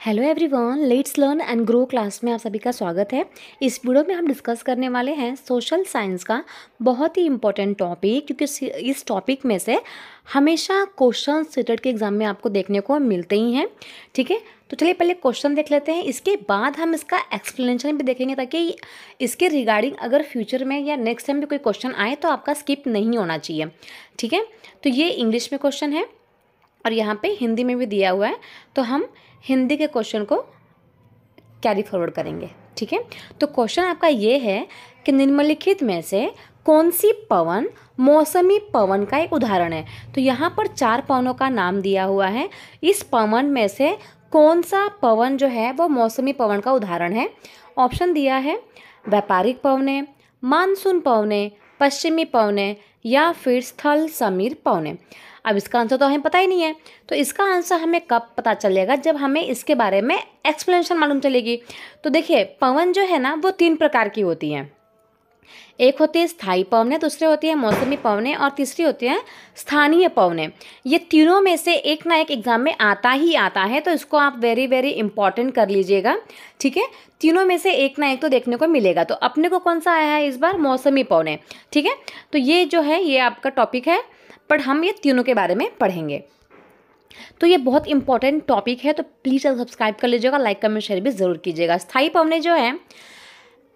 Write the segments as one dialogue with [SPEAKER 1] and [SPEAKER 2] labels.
[SPEAKER 1] Hello everyone, let's learn and grow class में आप सभी का स्वागत है। इस वीडियो में हम डिस्कस करने वाले हैं सोशल साइंस का बहुत ही इम्पोर्टेंट टॉपिक, क्योंकि इस टॉपिक में से हमेशा क्वेश्चन सीटेट के एग्जाम में आपको देखने को मिलते ही हैं। ठीक है, तो चलिए पहले क्वेश्चन देख लेते हैं, इसके बाद हम इसका एक्सप्लेनेशन भी देखेंगे ताकि इसके रिगार्डिंग अगर फ्यूचर में या नेक्स्ट टाइम भी कोई क्वेश्चन आए तो आपका स्किप नहीं होना चाहिए। ठीक है, तो ये इंग्लिश में क्वेश्चन है और यहाँ पे हिंदी में भी दिया हुआ है, तो हम हिंदी के क्वेश्चन को कैरी फॉरवर्ड करेंगे। ठीक है, तो क्वेश्चन आपका ये है कि निम्नलिखित में से कौन सी पवन मौसमी पवन का एक उदाहरण है। तो यहाँ पर 4 पवनों का नाम दिया हुआ है। इस पवन में से कौन सा पवन जो है वो मौसमी पवन का उदाहरण है। ऑप्शन दिया है व्यापारिक पवने, मानसून पवने, पश्चिमी पवने या फिर स्थल समीर पवने। अब इसका आंसर तो हमें पता ही नहीं है, तो इसका आंसर हमें कब पता चलेगा, जब हमें इसके बारे में एक्सप्लेनेशन मालूम चलेगी। तो देखिए, पवन जो है ना वो 3 प्रकार की होती हैं। एक होती है स्थायी पवनें, दूसरी होती है मौसमी पवनें और तीसरी होती है स्थानीय पवनें। ये तीनों में से एक ना एक एग्जाम में आता ही आता है, तो इसको आप वेरी वेरी इंपॉर्टेंट कर लीजिएगा। ठीक है, तीनों में से एक ना एक तो देखने को मिलेगा। तो अपने को कौन सा आया है इस बार? मौसमी पवनें। ठीक है, तो ये जो है ये आपका टॉपिक है, बट हम ये तीनों के बारे में पढ़ेंगे। तो ये बहुत इंपॉर्टेंट टॉपिक है, तो प्लीज़ सब्सक्राइब कर लीजिएगा, लाइक कमेंट शेयर भी ज़रूर कीजिएगा। स्थायी पवनें जो है,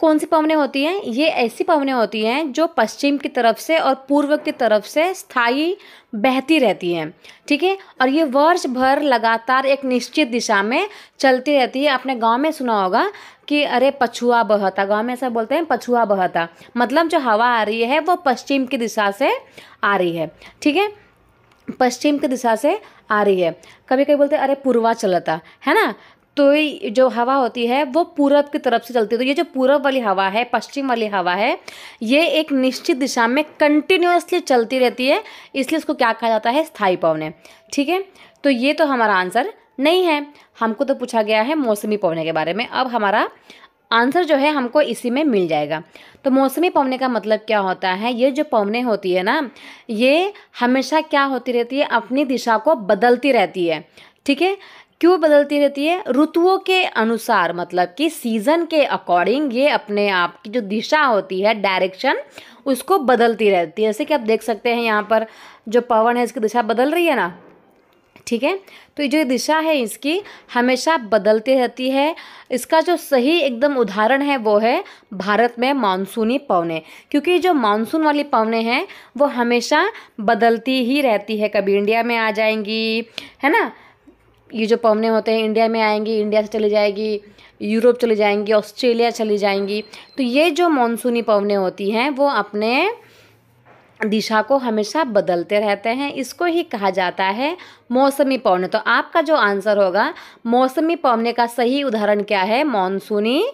[SPEAKER 1] कौन सी पवनें होती हैं? ये ऐसी पवनें होती हैं जो पश्चिम की तरफ से और पूर्व की तरफ से स्थायी बहती रहती हैं। ठीक है, और ये वर्ष भर लगातार एक निश्चित दिशा में चलती रहती है। आपने गांव में सुना होगा कि अरे पछुआ बहता, गांव में ऐसा बोलते हैं पछुआ बहता, मतलब जो हवा आ रही है वो पश्चिम की दिशा से आ रही है। ठीक है, पश्चिम की दिशा से आ रही है। कभी कभी बोलते हैं अरे पूर्वा चलता है ना, तो ये जो हवा होती है वो पूरब की तरफ से चलती है। तो ये जो पूरब वाली हवा है, पश्चिम वाली हवा है, ये एक निश्चित दिशा में कंटिन्यूअसली चलती रहती है, इसलिए इसको क्या कहा जाता है? स्थायी पवनें। ठीक है, तो ये तो हमारा आंसर नहीं है, हमको तो पूछा गया है मौसमी पवनें के बारे में। अब हमारा आंसर जो है हमको इसी में मिल जाएगा। तो मौसमी पवनें का मतलब क्या होता है? ये जो पवनें होती है ना, ये हमेशा क्या होती रहती है? अपनी दिशा को बदलती रहती है। ठीक है, क्यों बदलती रहती है? ऋतुओं के अनुसार, मतलब कि सीजन के अकॉर्डिंग ये अपने आप की जो दिशा होती है, डायरेक्शन, उसको बदलती रहती है। जैसे कि आप देख सकते हैं यहाँ पर जो पवन है इसकी दिशा बदल रही है ना। ठीक है, तो ये जो दिशा है इसकी हमेशा बदलती रहती है। इसका जो सही एकदम उदाहरण है वो है भारत में मानसूनी पवनें, क्योंकि जो मानसून वाली पवनें हैं वो हमेशा बदलती ही रहती है। कभी इंडिया में आ जाएंगी, है ना, ये जो पवनें होते हैं इंडिया में आएंगी, इंडिया से चली जाएगी, यूरोप चली जाएंगी, ऑस्ट्रेलिया चली जाएंगी। तो ये जो मानसूनी पवनें होती हैं वो अपने दिशा को हमेशा बदलते रहते हैं, इसको ही कहा जाता है मौसमी पवनें। तो आपका जो आंसर होगा मौसमी पवनें का सही उदाहरण क्या है? मानसूनी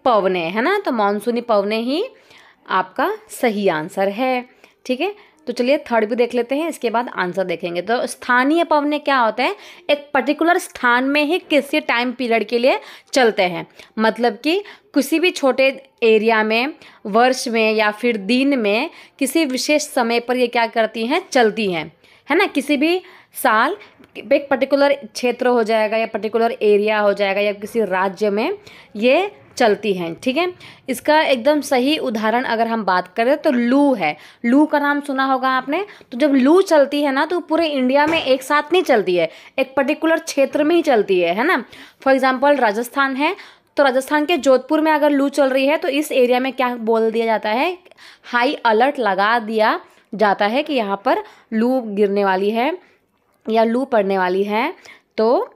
[SPEAKER 1] पवनें, है ना। तो मानसूनी पवनें ही आपका सही आंसर है। ठीक है, तो चलिए थर्ड भी देख लेते हैं, इसके बाद आंसर देखेंगे। तो स्थानीय पवनें क्या होते हैं? एक पर्टिकुलर स्थान में ही किसी टाइम पीरियड के लिए चलते हैं, मतलब कि किसी भी छोटे एरिया में, वर्ष में या फिर दिन में किसी विशेष समय पर ये क्या करती हैं? चलती हैं, है ना। किसी भी साल एक पर्टिकुलर क्षेत्र हो जाएगा या पर्टिकुलर एरिया हो जाएगा या किसी राज्य में ये चलती हैं। ठीक है, इसका एकदम सही उदाहरण अगर हम बात करें तो लू है। लू का नाम सुना होगा आपने। तो जब लू चलती है ना तो पूरे इंडिया में एक साथ नहीं चलती है, एक पर्टिकुलर क्षेत्र में ही चलती है ना। फॉर एग्जांपल राजस्थान है, तो राजस्थान के जोधपुर में अगर लू चल रही है तो इस एरिया में क्या बोल दिया जाता है? हाई अलर्ट लगा दिया जाता है कि यहाँ पर लू गिरने वाली है या लू पड़ने वाली है, तो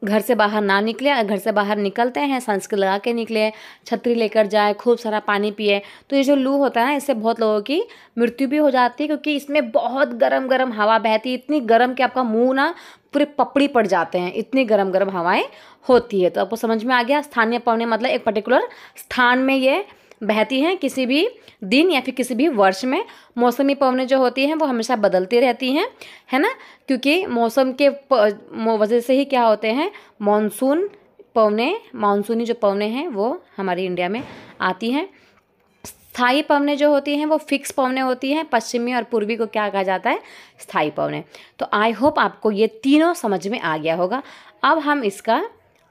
[SPEAKER 1] घर से बाहर ना निकले। घर से बाहर निकलते हैं सनस्क्रीन लगा के निकले, छतरी लेकर जाए, खूब सारा पानी पिए। तो ये जो लू होता है ना, इससे बहुत लोगों की मृत्यु भी हो जाती है, क्योंकि इसमें बहुत गरम गरम हवा बहती है, इतनी गरम कि आपका मुंह ना पूरे पपड़ी पड़ जाते हैं, इतनी गरम गरम हवाएं होती है। तो आपको समझ में आ गया, स्थानीय पवनें मतलब एक पर्टिकुलर स्थान में ये बहती हैं किसी भी दिन या फिर किसी भी वर्ष में। मौसमी पवनें जो होती हैं वो हमेशा बदलती रहती हैं, है ना, क्योंकि मौसम के वजह से ही क्या होते हैं? मानसून पवनें, मानसूनी जो पवनें हैं वो हमारी इंडिया में आती हैं। स्थायी पवनें जो होती हैं वो फिक्स पवनें होती हैं, पश्चिमी और पूर्वी को क्या कहा जाता है? स्थायी पवनें। तो आई होप आपको ये तीनों समझ में आ गया होगा। अब हम इसका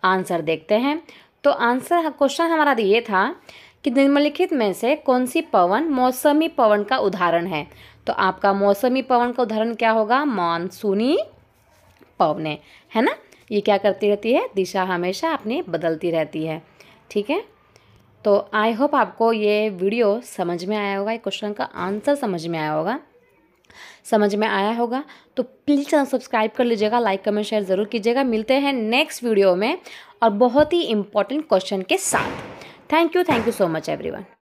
[SPEAKER 1] आंसर देखते हैं। तो आंसर क्वेश्चन हमारा ये था कि निम्नलिखित में से कौन सी पवन मौसमी पवन का उदाहरण है। तो आपका मौसमी पवन का उदाहरण क्या होगा, मानसूनी पवनें, है ना। ये क्या करती रहती है, दिशा हमेशा अपनी बदलती रहती है। ठीक है, तो आई होप आपको ये वीडियो समझ में आया होगा, ये क्वेश्चन का आंसर समझ में आया होगा। तो प्लीज़ चैनल सब्सक्राइब कर लीजिएगा, लाइक कमेंट शेयर ज़रूर कीजिएगा। मिलते हैं नेक्स्ट वीडियो में और बहुत ही इंपॉर्टेंट क्वेश्चन के साथ। Thank you so much everyone.